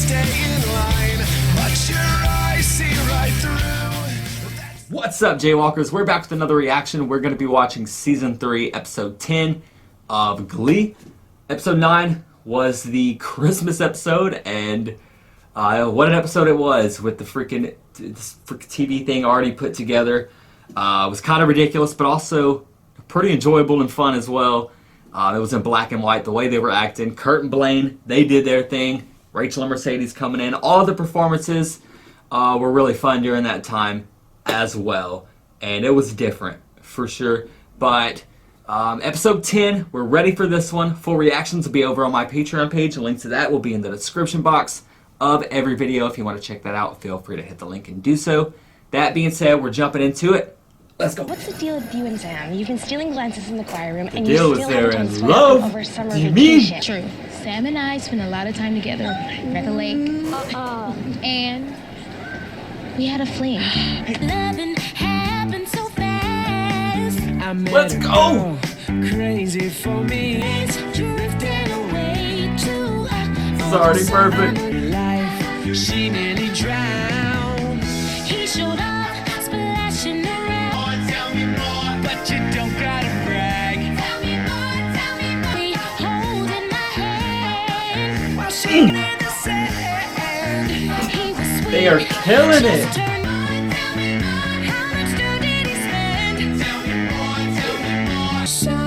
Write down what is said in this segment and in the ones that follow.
stay in line, but your eyes see right through. What's up, Jaywalkers? We're back with another reaction. We're going to be watching Season 3, Episode 10 of Glee. Episode 9 was the Christmas episode, and what an episode it was with the freaking TV thing already put together. It was kind of ridiculous, but also pretty enjoyable and fun as well. It was in black and white, the way they were acting. Kurt and Blaine, they did their thing. Rachel and Mercedes coming in. All the performances were really fun during that time as well. And it was different, for sure. But episode 10, we're ready for this one. Full reactions will be over on my Patreon page. A link to that will be in the description box of every video. If you want to check that out, feel free to hit the link and do so. That being said, we're jumping into it. Let's go. What's the deal with you and Sam? You've been stealing glances in the choir room, and deal you is still they're haven't in told love. over summer Do you vacation. mean? True. Sam and I spent a lot of time together at the lake. And we had a fling. Loving happened so fast. Let's go. Crazy for me. It's drifting away too. This is already perfect. Life, she nearly drowned. He showed up, splashing around. Tell me more, but you don't gotta brag. Tell me more. We holding my hand while she in the sand. He was sweet. They are killing it. Turn on, tell me more. How much did he spend? Tell me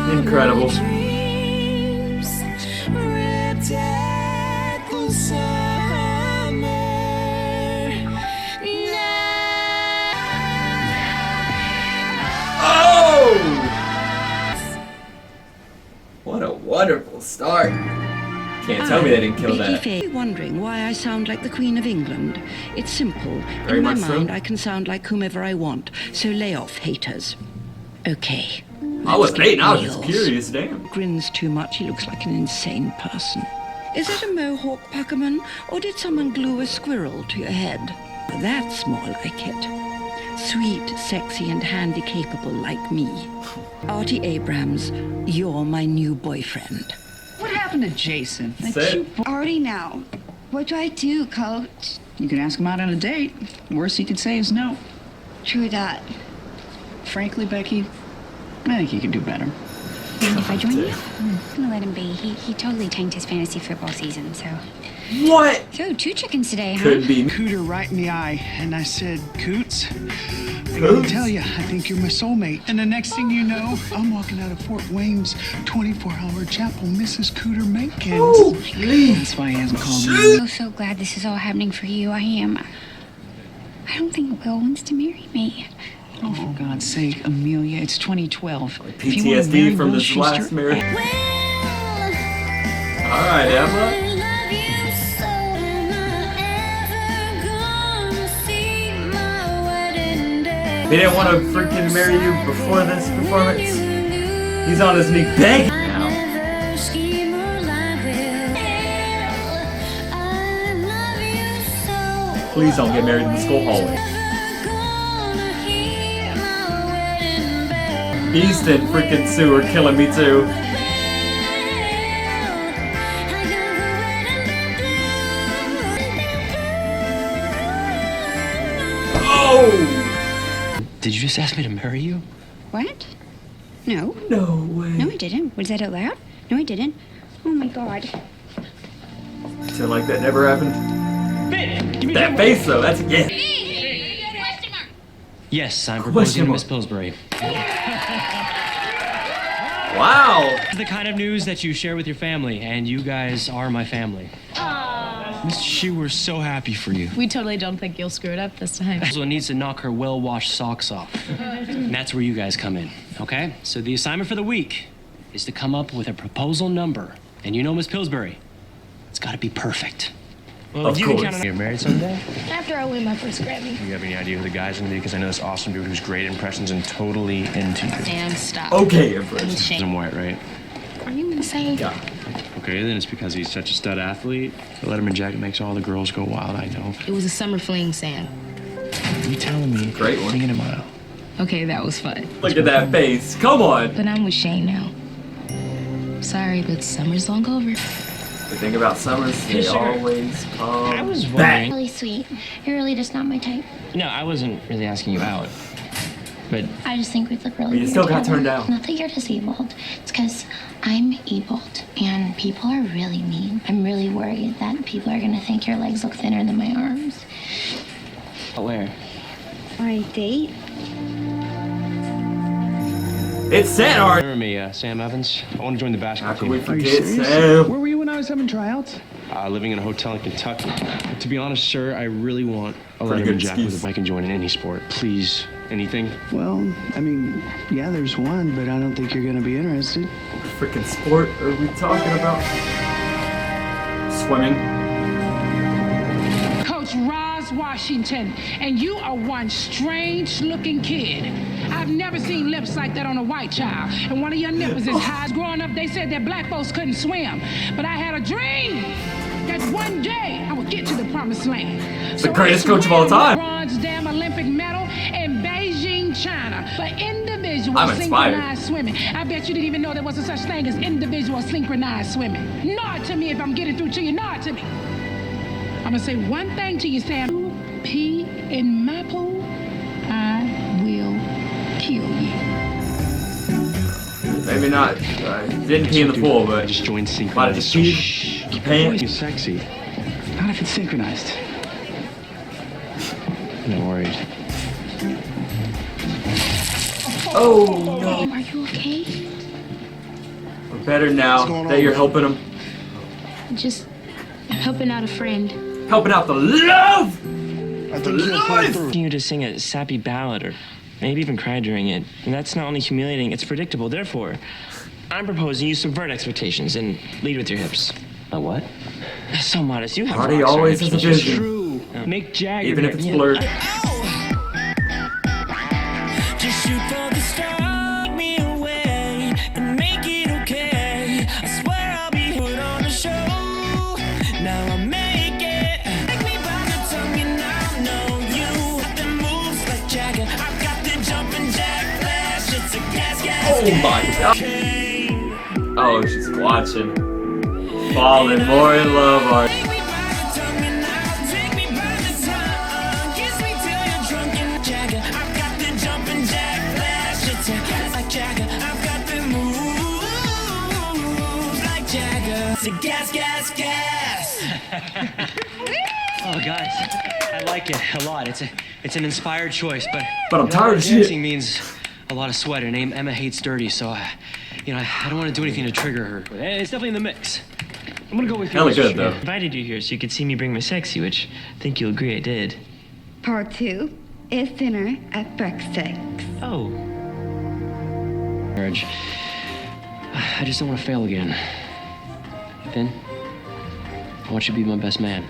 more. Incredible. Dreams ripped at the summer. Oh! What a wonderful start. Can't tell me they didn't kill that. You're wondering why I sound like the Queen of England? It's simple. Very In my much so. mind, I can sound like whomever I want. So lay off, haters. Okay. I wasn't hating, I was Wheels. just curious, damn. Grins too much, he looks like an insane person. Is that a mohawk, Puckerman? Or did someone glue a squirrel to your head? That's more like it. Sweet, sexy, and handy-capable like me. Artie Abrams, you're my new boyfriend. What happened to Jason? Say it. Already now. What do I do, Coach? You can ask him out on a date. Worst he could say is no. True that. Frankly, Becky, I think he could do better. If I join you, I'm gonna let him be. He totally tanked his fantasy football season, so. What? So, 2 chickens today, huh? Could be. Cooter right in the eye, and I said, Coots, I gotta tell you, I think you're my soulmate. And the next thing you know, I'm walking out of Fort Wayne's 24-hour chapel, Mrs. Cooter Menkins. Oh, That's why he hasn't called me. I'm so glad this is all happening for you. I am. I don't think Will wants to marry me. Oh, for God's sake, Amelia, it's 2012. If you wanna marry PTSD from Will this last Schuster- marriage. Well, Alright, Emma. I love you so, am I ever gonna see my wedding day? He didn't want to freaking marry you before this performance. He's on his knee begging now. Never scheme or lie with. I love you so. Please don't get married in the school hallway. Never gonna hear my wedding bell. Beast and freaking Sue are killing me too. Oh! Did you just ask me to marry you? What? No. No way. No, I didn't. Was that out loud? No, I didn't. Oh my god. Pretend like that never happened. That face though, that's a yeah. Yes, I'm Question proposing to mark. Miss Pillsbury. Wow. The kind of news that you share with your family, and you guys are my family. Miss She, we're so happy for you. We totally don't think you'll screw it up this time. Also needs to knock her well-washed socks off. And that's where you guys come in, okay? So the assignment for the week is to come up with a proposal number. And you know Miss Pillsbury, it's gotta be perfect. Well, Of you can course. count on. You're married someday? After I win my first Grammy. Do you have any idea who the guy's gonna be? Because I know this awesome dude who's great at impressions and totally into you. Sam, stop. Okay, Empress. I'm white, right? Are you insane? Yeah. Okay, then it's because he's such a stud athlete. The Letterman jacket makes all the girls go wild, I know. It was a summer fling, Sam. You telling me? Great one. Thinking about it. Okay, that was fun. Look at that face. Come on. But I'm with Shane now. Sorry, but summer's long over. The thing about summers, they Sure. always come I was back. wondering. Really sweet. You're really just not my type. No, I wasn't really asking you out. But I just think we'd look really You weird still got together. turned down. Not that you're disabled. It's because I'm abled, and people are really mean. I'm really worried that people are gonna think your legs look thinner than my arms. where? My date? It's set already. Remember me, Sam Evans? I want to join the How basketball can we team. Are you forget serious? Sam? Where were you when I was having tryouts? Living in a hotel in Kentucky. To be honest, sir, I really want a Pretty Letterman good jacket excuse. if I can join in any sport. Please, anything? Well, I mean, yeah, there's one, but I don't think you're gonna be interested. What freaking sport are we talking about? Swimming. Coach Roz Washington, and you are one strange-looking kid. I've never seen lips like that on a white child. And one of your nipples is high. Growing up, they said that black folks couldn't swim. But I had a dream that one day I would get to the promised land. The greatest coach of all time. Bronze damn Olympic medal in Beijing, China. For individual I'm inspired. synchronized swimming. I bet you didn't even know there was a such thing as individual synchronized swimming. Nod to me if I'm getting through to you. Nod to me. I'm gonna say one thing to you, Sam. You pee in my pool, I will kill you. Maybe not. Didn't pee in the pool, I but just joined might have synchronized. just peed. Keep Pants. your voice sexy. Not if it's synchronized. No worries. Oh no. Are you okay? We're better now that you're helping him. Just helping out a friend. Helping out the love! I think you'll pull through. Asking you to sing a sappy ballad or maybe even cry during it. And that's not only humiliating, it's predictable. Therefore, I'm proposing you subvert expectations and lead with your hips. A what? So modest. You have Marty rock star always hips, has a don't you? vision. True. Mick Jagger. Even if it's blurred. Just shoot for the star, me away, and make it okay. I swear I'll be put on a show. Now I make it. Take me by the tongue and I know you. Got the moves like Jagger. I've got the jumping jack flash. It's a gas, gas, Oh my god. Oh, she's watching. Falling more in love, Art. Take me by the tongue and I'll take me by the tongue. Kiss me till you're drunk and Jagger. I've got the jumping jack flash. It's a gas like Jagger. I've got the moves like Jagger. It's a gas, gas, gas. Oh, guys, I like it a lot. It's an inspired choice, but I'm tired of shit. Dancing means a lot of sweat. Her name Emma hates dirty, so I don't want to do anything to trigger her. But it's definitely in the mix. I'm gonna go with you. Hella Mr. good, Schmidt. though. I invited you here so you could see me bring my sexy, which I think you'll agree I did. Part 2 is dinner at breakfast. Oh. Marriage. I just don't want to fail again. Finn, I want you to be my best man.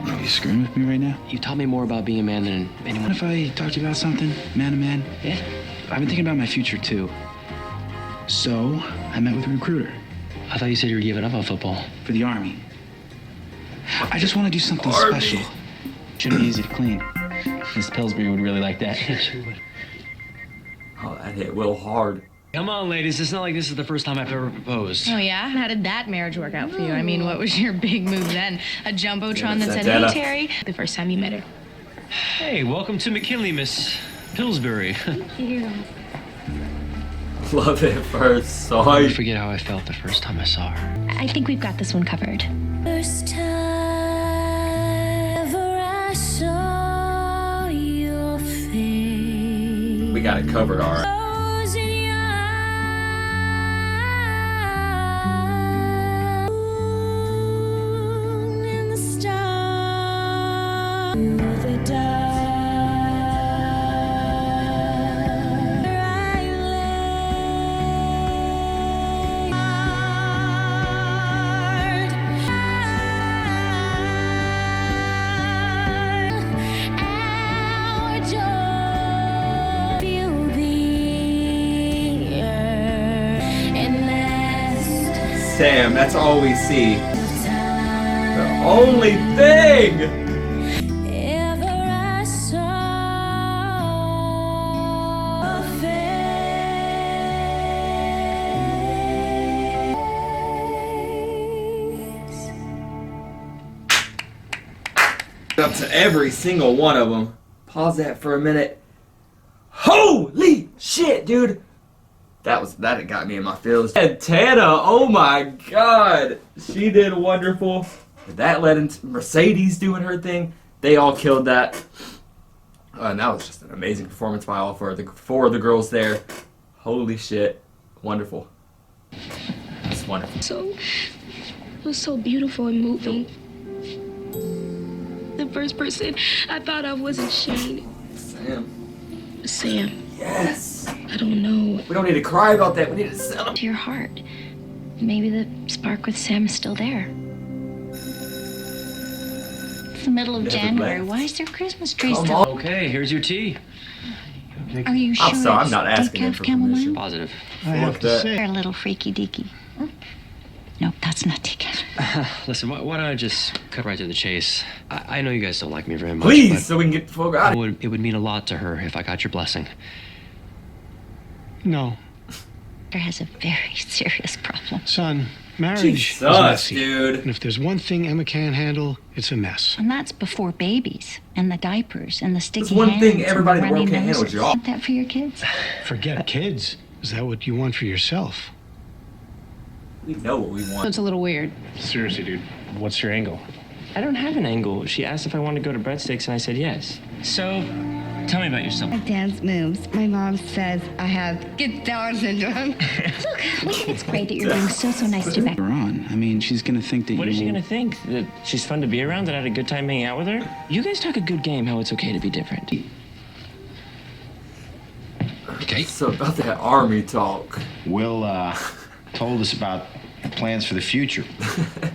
Are you screwing with me right now? You taught me more about being a man than anyone. What if I talked to you about something, man to man? Yeah? I've been thinking about my future too. So I met with a recruiter I thought you said you were giving up on football. for the Army. I just want to do something Army. special. Shouldn't be easy to clean. Miss Pillsbury would really like that. She would. Oh, that hit Will hard. Come on, ladies. It's not like this is the first time I've ever proposed. Oh, yeah? How did that marriage work out for you? I mean, what was your big move then? A Jumbotron that that's said, Dada. hey, Terry, the first time you met her. Hey, welcome to McKinley, Miss Pillsbury. Love it first I sight. forget how I felt the first time I saw her. I think we've got this one covered. First time ever I saw your face. We got it covered, alright. Closing your eyes in the stars of the dark. I lay our joy fill the earth and last Sam, that's all we see. time The only thing! ever I saw a face. Up to every single one of them. Pause that for a minute. Holy shit, dude! That got me in my feels. And Tana, oh my god, she did wonderful. That led into Mercedes doing her thing. They all killed that. And that was just an amazing performance by all four of the girls there. Holy shit, wonderful. It's wonderful. It was so beautiful and moving. The first person I thought of wasn't Shane. Sam. Yes. I don't know. We don't need to cry about that. We need to celebrate. To your heart. Maybe the spark with Sam is still there. It's the middle of January. Why is there Christmas trees still? Okay, here's your tea. Are you sure? I'm sorry, I'm not asking him for permission. Positive. I have to say. They're a little freaky deaky. No, that's not decaf. Listen, why don't I just cut right to the chase? I know you guys don't like me very much. Please, so we can get the fuck out of here. It would mean a lot to her if I got your blessing. No. Her has a very serious problem. Son, marriage Jesus, is messy. dude. And if there's one thing Emma can't handle, it's a mess. And that's before babies and the diapers and the sticky There's one hands thing and everybody the in the world runny can't handle noses. is y'all. Want that for your kids? Forget kids. Is that what you want for yourself? We know what we want. It's a little weird. Seriously, dude, what's your angle? I don't have an angle. She asked if I wanted to go to breadsticks, and I said yes. So, tell me about yourself. My dance moves. My mom says I have get down syndrome. Look, we think it's great that you're being so nice to Becky. On. I mean, she's gonna think that What is she gonna think? That she's fun to be around, that I had a good time hanging out with her? You guys talk a good game how it's okay to be different. Okay. So about that army talk. Will told us about plans for the future.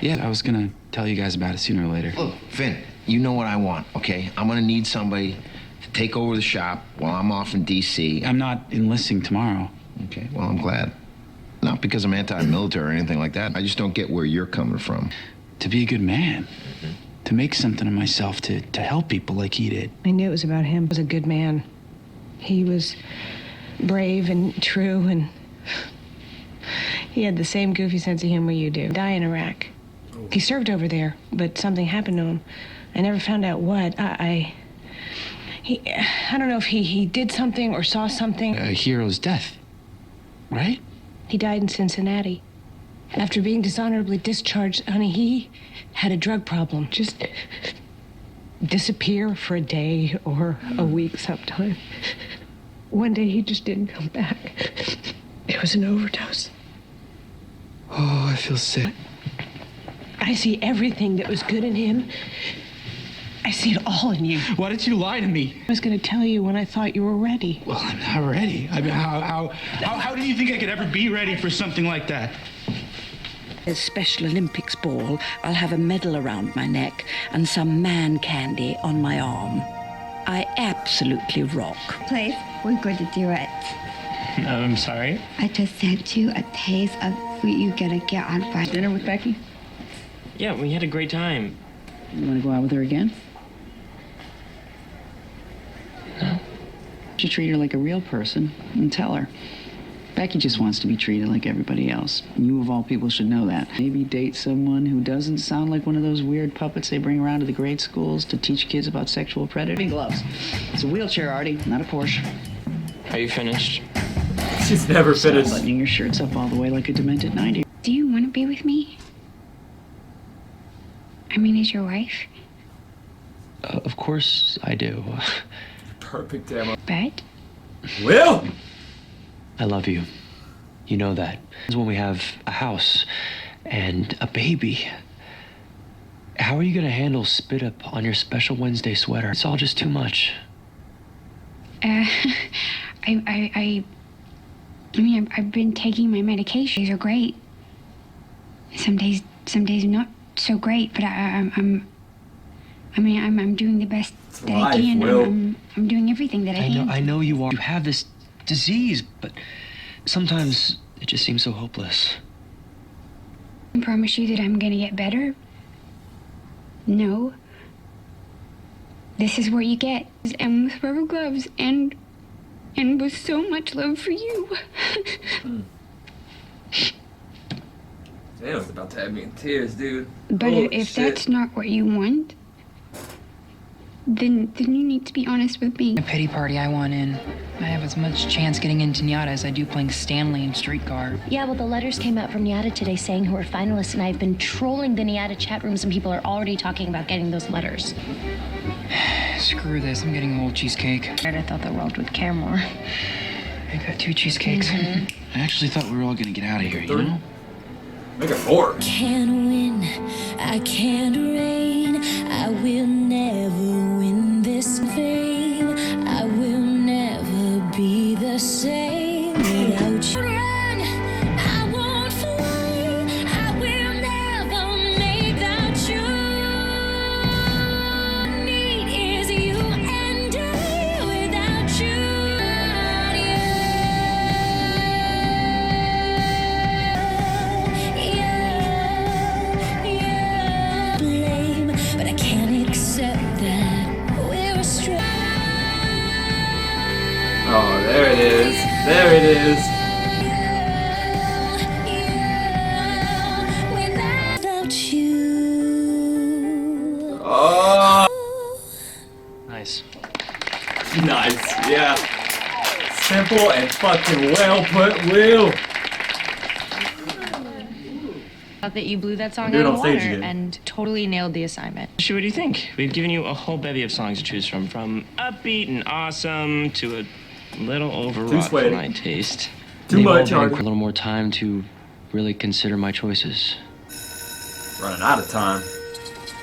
Yeah, I was gonna tell you guys about it sooner or later. Look, Finn, you know what I want, okay? I'm gonna need somebody to take over the shop while I'm off in D.C. I'm not enlisting tomorrow. Okay, well, I'm glad. Not because I'm anti-military or anything like that. I just don't get where you're coming from. To be a good man. To make something of myself, to help people like he did. I knew it was about him. He was a good man. He was brave and true, and he had the same goofy sense of humor you do. Die in Iraq. He served over there, but something happened to him. I never found out what. I don't know if he did something or saw something. A hero's death, right? He died in Cincinnati. After being dishonorably discharged, honey, he had a drug problem. Just disappear for a day or a week sometime. One day he just didn't come back. It was an overdose. Oh, I feel sick. I see everything that was good in him. I see it all in you. Why did you lie to me? I was going to tell you when I thought you were ready. Well, I'm not ready. I mean, how do you think I could ever be ready for something like that? At Special Olympics ball, I'll have a medal around my neck and some man candy on my arm. I absolutely rock. Place, we're going to do it. I'm sorry? I just sent you a taste of what you're gonna get on Friday. Dinner with Becky? Yeah, we had a great time. You want to go out with her again? No. You should treat her like a real person and tell her. Becky just wants to be treated like everybody else. You, of all people, should know that. Maybe date someone who doesn't sound like one of those weird puppets they bring around to the grade schools to teach kids about sexual predators. Gloves. It's a wheelchair, Artie, not a Porsche. Are you finished? She's never finished. Buttoning your shirts up all the way like a demented 90. Do you want to be with me? I mean, as your wife? Of course I do. Perfect demo. But Will! I love you. You know that. It's when we have a house and a baby. How are you gonna handle spit up on your special Wednesday sweater? It's all just too much. I mean, I've been taking my medication. These are great. Some days not so great, but I'm doing the best that I can. I'm doing everything that I can. I know you are. You have this disease, but sometimes it just seems so hopeless. I promise you that I'm gonna get better. No. This is what you get. And with rubber gloves and with so much love for you. Daniel's about to have me in tears, dude. But Holy if shit. that's not what you want, then you need to be honest with me. A pity party I want in. I have as much chance getting into Nyada as I do playing Stanley in Streetcar. Yeah, well, the letters came out from Nyada today saying who are finalists, and I've been trolling the Nyada chat rooms, and people are already talking about getting those letters. Screw this, I'm getting a whole cheesecake. I thought the world would care more. I got 2 cheesecakes. I actually thought we were all gonna get out of here, you know? Make it 4. Can't win, I can't reign. I will never win this fame. I will never be the same without you. Run, I won't fly. I will never make that you. Need is you and I without you. Blame, but I can't accept that we're astray. Oh, there it is. There it is. Without you. Oh, Nice. nice. Yeah. Simple and fucking well put, Will. Thought that you blew that song Do it out on of stage water again. and totally nailed the assignment. Sure, what do you think? We've given you a whole bevy of songs to choose from upbeat and awesome to a little overwrought for sweaty. my taste. Too They've all much, been Hardy. A little more time to really consider my choices. Running out of time.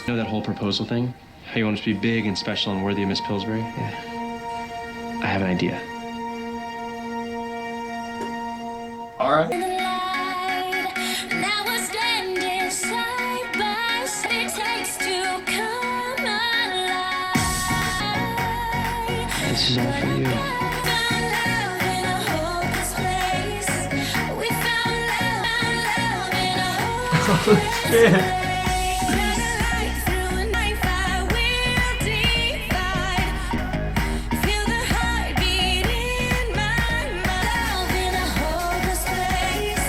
You know that whole proposal thing? How you want us to be big and special and worthy of Miss Pillsbury? Yeah. I have an idea. All right. Now we're standing side by side. It takes to come alive. This is all for you. Found love in a hopeless place. We found love in a hopeless Shit. place. Right through a knife I will divide. Feel the heartbeat in my mind. Love in a hopeless place.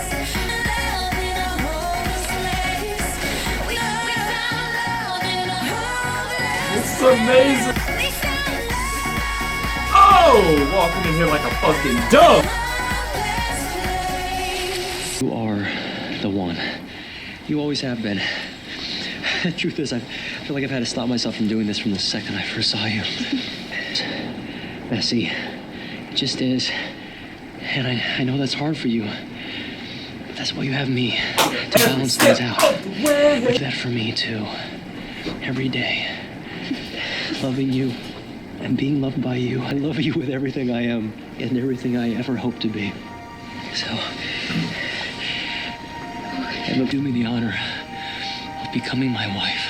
Love in a hopeless place. We found love in a hopeless It's amazing. Oh, walking in here like a fucking dove. You are the one. You always have been. The truth is, I feel like I've had to stop myself from doing this from the second I first saw you. Messy. It just is. And I know that's hard for you. But that's why you have me to balance things out. Do that for me, too. Every day. Loving you and being loved by you. I love you with everything I am and everything I ever hope to be. So, and do me the honor of becoming my wife.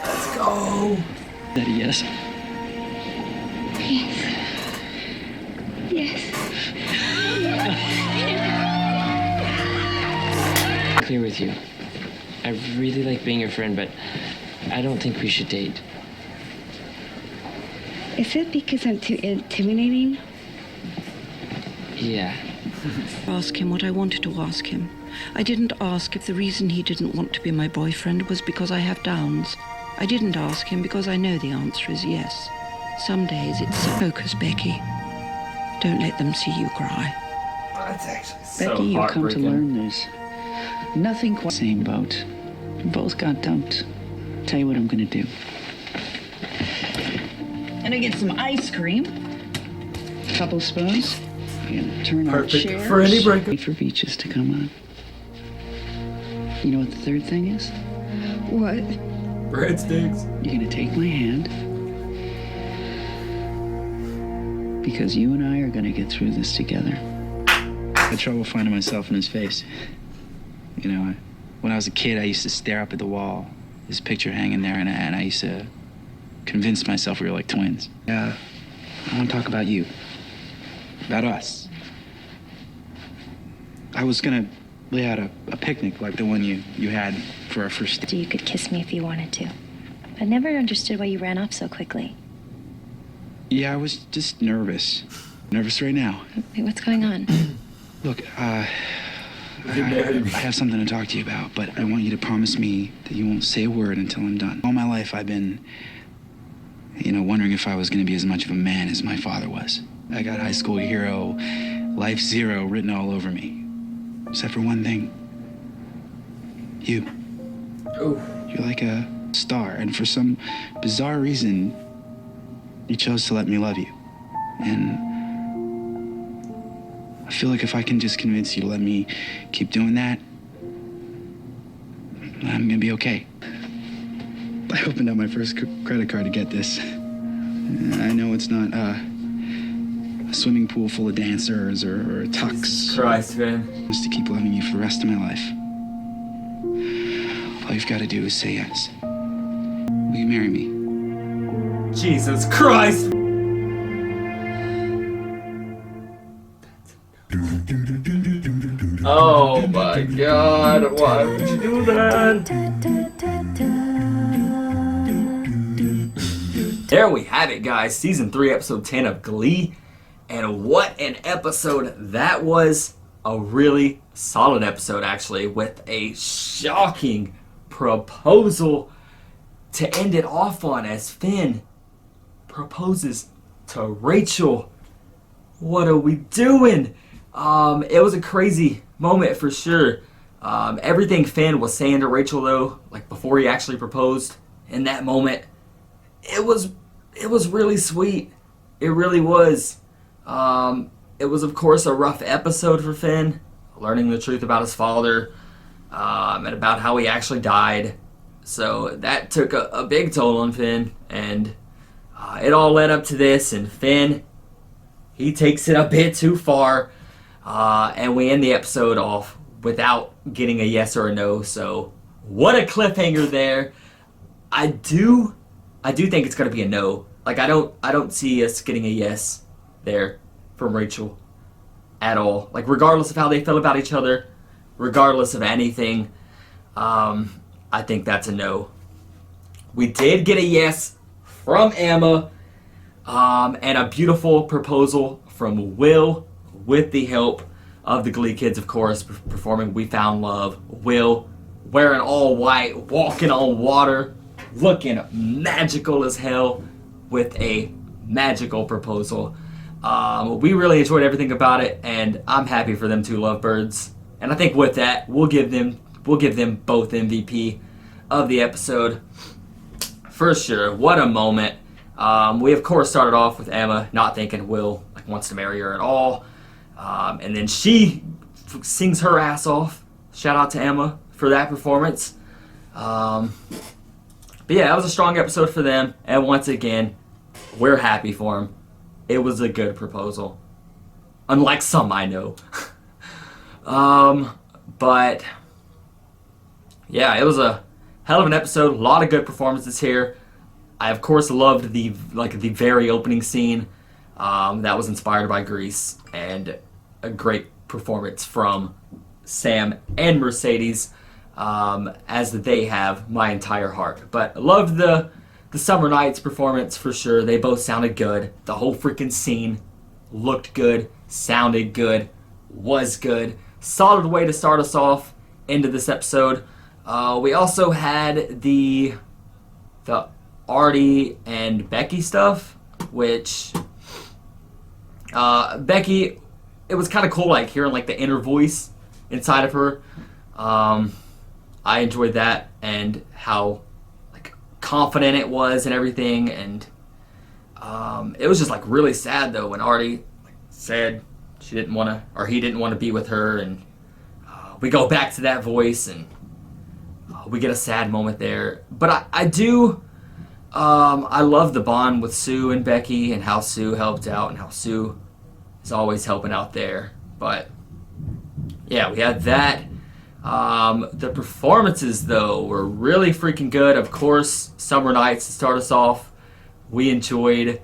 Let's go. That a yes? Yes. Clear with you. I really like being your friend, but I don't think we should date. Is it because I'm too intimidating? Yeah. Ask him what I wanted to ask him. I didn't ask if the reason he didn't want to be my boyfriend was because I have downs. I didn't ask him because I know the answer is yes. Some days it's focus, Becky. Don't let them see you cry. That's actually Becky, you've come to learn this. Nothing quite same boat. We both got dumped. Tell you what I'm gonna do. Gonna get some ice cream. Couple spoons. We're gonna turn our Perfect chairs. for any breakup. Wait for Beaches to come on. You know what the third thing is? What? Breadsticks. You're gonna take my hand. Because you and I are gonna get through this together. I had trouble finding myself in his face. You know, when I was a kid, I used to stare up at the wall, his picture hanging there, and I used to convince myself we were like twins. I want to talk about you. About us. I was gonna lay out a picnic like the one you had for our first date. So you could kiss me if you wanted to. I never understood why you ran off so quickly. Yeah, I was just nervous. Nervous right now. Wait, what's going on? Look, I have something to talk to you about, but I want you to promise me that you won't say a word until I'm done. All my life I've been wondering if I was going to be as much of a man as my father was. I got high school hero, life zero written all over me. Except for one thing. You. Ooh. You're like a star, and for some bizarre reason, you chose to let me love you. And I feel like if I can just convince you to let me keep doing that, I'm gonna be okay. I opened up my first credit card to get this. I know it's not a swimming pool full of dancers or a tux. Jesus Christ, man. Just to keep loving you for the rest of my life. All you've got to do is say yes. Will you marry me? Jesus Christ! Oh my God, why would you do that? There we have it, guys. Season 3, episode 10 of Glee. And what an episode that was. A really solid episode, actually, with a shocking proposal to end it off on as Finn proposes to Rachel. What are we doing? It was a crazy moment for sure. Everything Finn was saying to Rachel, though, like before he actually proposed, in that moment, it was really sweet. It really was. It was, of course, a rough episode for Finn, learning the truth about his father, and about how he actually died. So that took a big toll on Finn, and it all led up to this, and Finn, he takes it a bit too far, and we end the episode off without getting a yes or a no. So what a cliffhanger there. I do think it's gonna be a no. Like I don't see us getting a yes there from Rachel at all. Like regardless of how they feel about each other, regardless of anything, I think that's a no. We did get a yes from Emma, and a beautiful proposal from Will with the help of the Glee kids, of course, performing We Found Love. Will wearing all white, walking on water, looking magical as hell with a magical proposal. We really enjoyed everything about it, and I'm happy for them two lovebirds. And I think with that, we'll give them both MVP of the episode for sure. What a moment! We of course started off with Emma not thinking Will wants to marry her at all, and then she sings her ass off. Shout out to Emma for that performance. But yeah, that was a strong episode for them, and once again, we're happy for them. It was a good proposal. Unlike some I know. But yeah, it was a hell of an episode. A lot of good performances here. I of course loved the very opening scene that was inspired by Grease, and a great performance from Sam and Mercedes, as they have my entire heart. But I loved the Summer Nights performance for sure. They both sounded good. The whole freaking scene looked good, sounded good, was good. Solid way to start us off into this episode. We also had the Artie and Becky stuff, which Becky, it was kind of cool hearing the inner voice inside of her. I enjoyed that, and how confident it was and everything, and it was just really sad though when Artie said she didn't want to, or he didn't want to be with her, and we go back to that voice, and we get a sad moment there. But I do I love the bond with Sue and Becky, and how Sue helped out, and how Sue is always helping out there. But yeah, we had that. The performances, though, were really freaking good. Of course, Summer Nights to start us off, we enjoyed.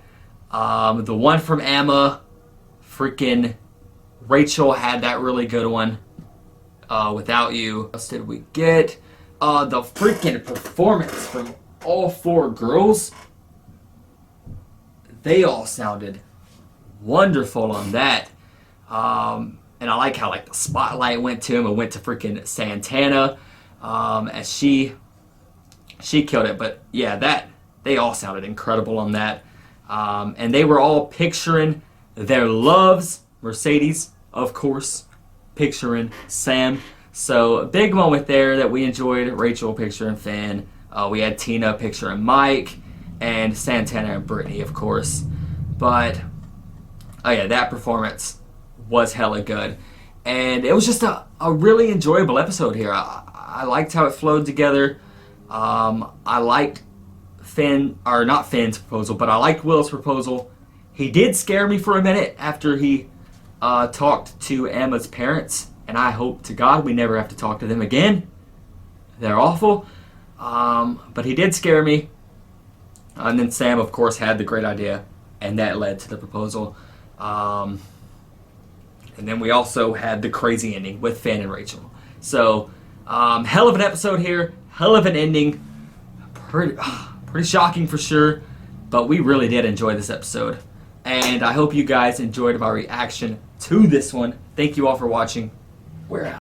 The one from Emma, freaking Rachel had that really good one. Without You. What else did we get? The freaking performance from all four girls. They all sounded wonderful on that. And I like how the spotlight went to him. It went to freaking Santana, as she killed it. But yeah, They all sounded incredible on that. And they were all picturing their loves. Mercedes, of course, picturing Sam. So a big moment there that we enjoyed. Rachel picturing Finn. We had Tina picturing Mike. And Santana and Brittany, of course. But, oh yeah, that performance was hella good. And it was just a really enjoyable episode here. I liked how it flowed together. I liked not Finn's proposal, but I liked Will's proposal. He did scare me for a minute after he talked to Emma's parents, and I hope to God we never have to talk to them again. They're awful. But he did scare me. And then Sam, of course, had the great idea, and that led to the proposal. And then we also had the crazy ending with Finn and Rachel. So, hell of an episode here, hell of an ending. Pretty shocking for sure, but we really did enjoy this episode. And I hope you guys enjoyed my reaction to this one. Thank you all for watching. We're out.